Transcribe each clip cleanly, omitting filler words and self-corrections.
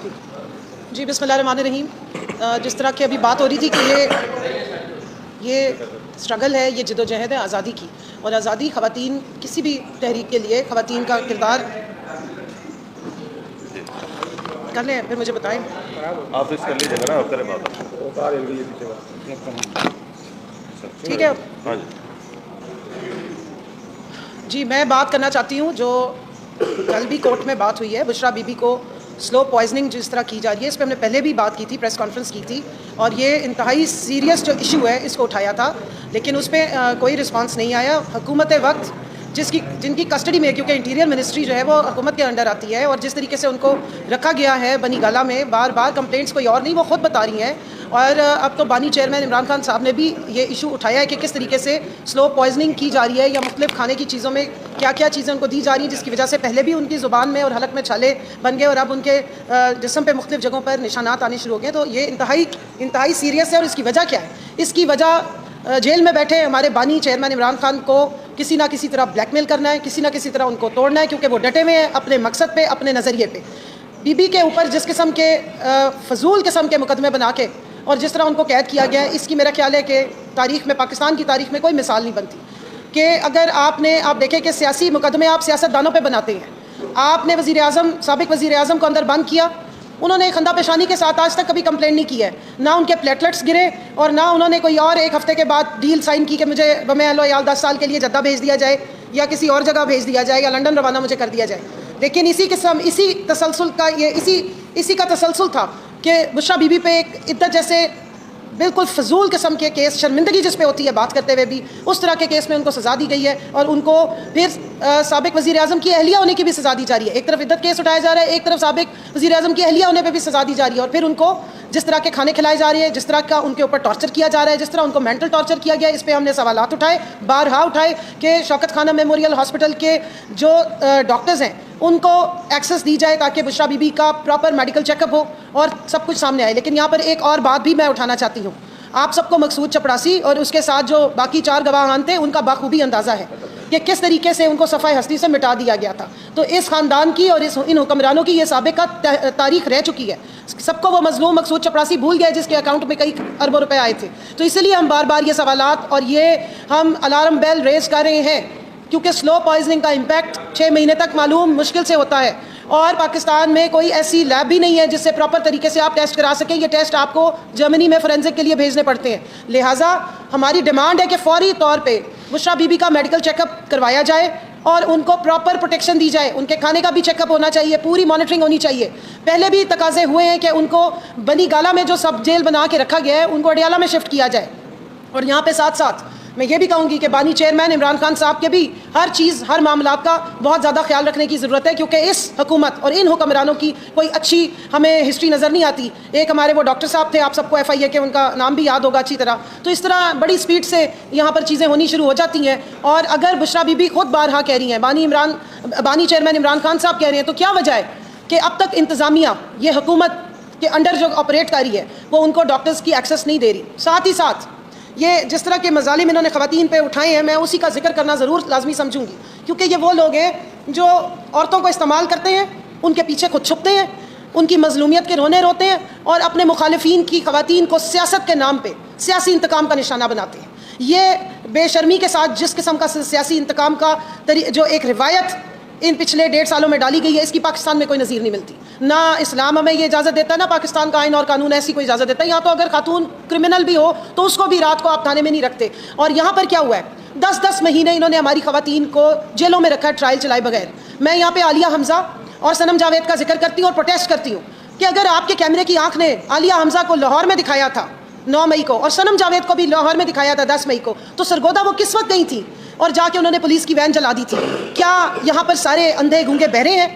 جی بسم اللہ الرحمن الرحیم. جس طرح کی ابھی بات ہو رہی تھی کہ یہ اسٹرگل ہے، یہ جد و جہد ہے آزادی کی، اور آزادی خواتین کسی بھی تحریک کے لیے خواتین کا کردار کر لیں پھر مجھے بتائیں. آپ اس کر لیجیے گا نا، کرے بات ٹھیک ہے. ہاں جی میں بات کرنا چاہتی ہوں جو کل بھی کورٹ میں بات ہوئی ہے، بشرا بی بی کو سلو پوائزننگ جس طرح کی جا رہی ہے، اس پہ ہم نے پہلے بھی بات کی تھی، پریس کانفرنس کی تھی، اور یہ انتہائی سیریس جو ایشو ہے اس کو اٹھایا تھا، لیکن اس پہ کوئی رسپانس نہیں آیا. حکومت وقت جن کی کسٹڈی میں، کیونکہ انٹیریئر منسٹری جو ہے وہ حکومت کے انڈر آتی ہے، اور جس طریقے سے ان کو رکھا گیا ہے بنی گالہ میں، بار بار کمپلینٹس کوئی اور نہیں، وہ خود بتا رہی ہیں. اور اب تو بانی چیئرمین عمران خان صاحب نے بھی یہ ایشو اٹھایا ہے کہ کس طریقے سے سلو پوائزننگ کی جا رہی ہے، یا مختلف کھانے کی چیزوں میں کیا کیا چیزیں ان کو دی جا رہی ہیں، جس کی وجہ سے پہلے بھی ان کی زبان میں اور حلق میں چھالے بن گئے، اور اب ان کے جسم پہ مختلف جگہوں پر نشانات آنے شروع ہو گئے. تو یہ انتہائی سیریس ہے. اور اس کی وجہ کیا ہے؟ اس کی وجہ جیل میں بیٹھے ہمارے بانی چیئرمین عمران خان کو کسی نہ کسی طرح بلیک میل کرنا ہے، کسی نہ کسی طرح ان کو توڑنا ہے، کیونکہ وہ ڈٹے ہوئے ہیں اپنے مقصد پہ، اپنے نظریے پہ. بی بی کے اوپر جس قسم کے فضول قسم کے مقدمے بنا کے اور جس طرح ان کو قید کیا گیا ہے، اس کی میرا خیال ہے کہ تاریخ میں، پاکستان کی تاریخ میں کوئی مثال نہیں بنتی. کہ اگر آپ دیکھیں کہ سیاسی مقدمے آپ سیاست دانوں پہ بناتے ہیں. آپ نے سابق وزیر اعظم کو اندر بند کیا، انہوں نے خندہ پیشانی کے ساتھ آج تک کبھی کمپلین نہیں کی ہے، نہ ان کے پلیٹلٹس گرے، اور نہ انہوں نے کوئی اور ایک ہفتے کے بعد ڈیل سائن کی کہ مجھے بم اہل و عیال 10 سال کے لیے جدہ بھیج دیا جائے، یا کسی اور جگہ بھیج دیا جائے، یا لنڈن روانہ مجھے کر دیا جائے. لیکن اسی کا تسلسل تھا کہ بشرا بی بی پہ ایک عدت جیسے بالکل فضول قسم کے کیس، شرمندگی جس پہ ہوتی ہے بات کرتے ہوئے بھی، اس طرح کے کیس میں ان کو سزا دی گئی ہے، اور ان کو پھر سابق وزیر اعظم کی اہلیہ ہونے کی بھی سزا دی جا رہی ہے. ایک طرف عدت کیس اٹھایا جا رہا ہے، ایک طرف سابق وزیر اعظم کی اہلیہ ہونے پہ بھی سزا دی جا رہی ہے، اور پھر ان کو جس طرح کے کھانے کھلائے جا رہے ہیں، جس طرح کا ان کے اوپر ٹارچر کیا جا رہا ہے، جس طرح ان کو مینٹل ٹارچر کیا گیا ہے، اس پہ ہم نے سوالات اٹھائے، بارہا اٹھائے کہ شوکت خانہ میموریل ہاسپٹل کے جو ڈاکٹرز ہیں ان کو ایکسس دی جائے تاکہ بشرا بی بی کا پراپر میڈیکل چیک اپ ہو اور سب کچھ سامنے آئے. لیکن یہاں پر ایک اور بات بھی میں اٹھانا چاہتی ہوں. آپ سب کو مقصود چپڑاسی اور اس کے ساتھ جو باقی 4 گواہان تھے ان کا بخوبی اندازہ ہے کہ کس طریقے سے ان کو صفحہ ہستی سے مٹا دیا گیا تھا. تو اس خاندان کی اور ان حکمرانوں کی یہ سابقہ تاریخ رہ چکی ہے. سب کو وہ مظلوم مقصود چپڑاسی بھول گئے جس کے اکاؤنٹ میں کئی اربوں روپے آئے تھے. تو اس لیے ہم بار بار یہ سوالات اور یہ ہم الارم بیل ریز کر رہے ہیں، کیونکہ سلو پوائزننگ کا امپیکٹ 6 مہینے تک معلوم مشکل سے ہوتا ہے، اور پاکستان میں کوئی ایسی لیب بھی نہیں ہے جس سے پراپر طریقے سے آپ ٹیسٹ کرا سکیں. یہ ٹیسٹ آپ کو جرمنی میں فورینزک کے لیے بھیجنے پڑتے ہیں. لہٰذا ہماری ڈیمانڈ ہے کہ فوری طور پہ بشرا بی بی کا میڈیکل چیک اپ کروایا جائے اور ان کو پراپر پروٹیکشن دی جائے. ان کے کھانے کا بھی چیک اپ ہونا چاہیے، پوری مانیٹرنگ ہونی چاہیے. پہلے بھی تقاضے ہوئے ہیں کہ ان کو بنی گالہ میں جو سب جیل بنا کے رکھا گیا ہے ان کو اڈیالہ میں شفٹ کیا جائے. اور یہاں پہ ساتھ ساتھ میں یہ بھی کہوں گی کہ بانی چیئرمین عمران خان صاحب کے بھی ہر معاملات کا بہت زیادہ خیال رکھنے کی ضرورت ہے، کیونکہ اس حکومت اور ان حکمرانوں کی کوئی اچھی ہمیں ہسٹری نظر نہیں آتی. ایک ہمارے وہ ڈاکٹر صاحب تھے، آپ سب کو FIA کے ان کا نام بھی یاد ہوگا اچھی طرح. تو اس طرح بڑی سپیڈ سے یہاں پر چیزیں ہونی شروع ہو جاتی ہیں. اور اگر بشرا بی بی خود بارہا کہہ رہی ہیں، بانی چیئرمین عمران خان صاحب کہہ رہے ہیں، تو کیا وجہ ہے کہ اب تک انتظامیہ یہ حکومت کے انڈر جو آپریٹ کر رہی ہے وہ ان کو ڈاکٹرز کی ایکسس نہیں دے رہی. ساتھ ہی ساتھ یہ جس طرح کے مظالم انہوں نے خواتین پہ اٹھائے ہیں، میں اسی کا ذکر کرنا ضرور لازمی سمجھوں گی، کیونکہ یہ وہ لوگ ہیں جو عورتوں کو استعمال کرتے ہیں، ان کے پیچھے خود چھپتے ہیں، ان کی مظلومیت کے رونے روتے ہیں، اور اپنے مخالفین کی خواتین کو سیاست کے نام پہ سیاسی انتقام کا نشانہ بناتے ہیں. یہ بے شرمی کے ساتھ جس قسم کا سیاسی انتقام کا جو ایک روایت ان پچھلے 1.5 سالوں میں ڈالی گئی ہے، اس کی پاکستان میں کوئی نظیر نہیں ملتی. نہ اسلام ہمیں یہ اجازت دیتا ہے، نہ پاکستان کا آئین اور قانون ایسی کوئی اجازت دیتا ہے. یہاں تو اگر خاتون کرمنل بھی ہو تو اس کو بھی رات کو آپ تھانے میں نہیں رکھتے. اور یہاں پر کیا ہوا ہے، 10 مہینے انہوں نے ہماری خواتین کو جیلوں میں رکھا ہے ٹرائل چلائے بغیر. میں یہاں پہ عالیہ حمزہ اور صنم جاوید کا ذکر کرتی ہوں اور پروٹیسٹ کرتی ہوں کہ اگر آپ کے کیمرے کی آنکھ نے عالیہ حمزہ کو لاہور میں دکھایا تھا 9 مئی کو، اور صنم جاوید کو بھی لاہور میں دکھایا تھا 10 مئی کو، تو سرگودا وہ کس وقت گئی تھی اور جا کے انہوں نے پولیس کی وین جلا دی تھی؟ کیا یہاں پر سارے اندھے گونگے بہرے ہیں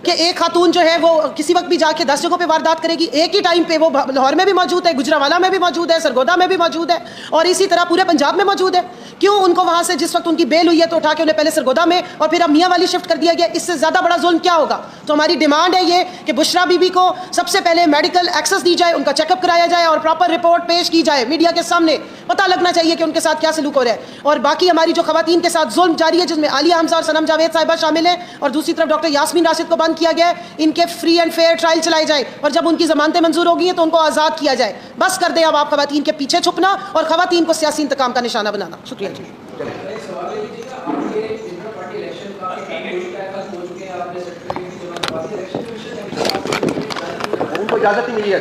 کہ ایک خاتون جو ہے وہ کسی وقت بھی جا کے 10 جگہوں پہ واردات کرے گی؟ ایک ہی ٹائم پہ وہ لاہور میں بھی موجود ہے، گجرانوالہ میں بھی موجود ہے، سرگودا میں بھی موجود ہے، اور اسی طرح پورے پنجاب میں موجود ہے. کیوں ان کو وہاں سے جس وقت ان کی بیل ہوئی ہے تو اٹھا کے انہیں پہلے سرگودا میں اور پھر اب میاں والی شفٹ کر دیا گیا؟ اس سے زیادہ بڑا ظلم کیا ہوگا؟ تو ہماری ڈیمانڈ ہے یہ کہ بشرا بی بی کو سب سے پہلے میڈیکل ایکسس دی جائے, ان کا چیک اپ کرایا جائے اور پراپر رپورٹ پیش کی جائے میڈیا کے سامنے, پتہ لگنا چاہیے کہ ان کے ساتھ کیا سلوک ہو رہا ہے. اور باقی ہماری جو خواتین کے ساتھ ظلم جاری ہے جس میں عالیہ حمزہ اور صنم جاوید صاحبہ شامل ہیں, اور دوسری طرف ڈاکٹر یاسمین راشد کو بند کیا گیا ہے, ان کے فری اینڈ فیئر ٹرائل چلائے جائیں اور جب ان کی ضمانتیں منظور ہوگی ہیں تو ان کو آزاد کیا جائے. بس کر دیں اب آپ خواتین کے پیچھے چھپنا اور خواتین کو سیاسی انتقام کا نشانہ بنانا. شکریہ جی. ان کو اجازت ہی ملی ہے.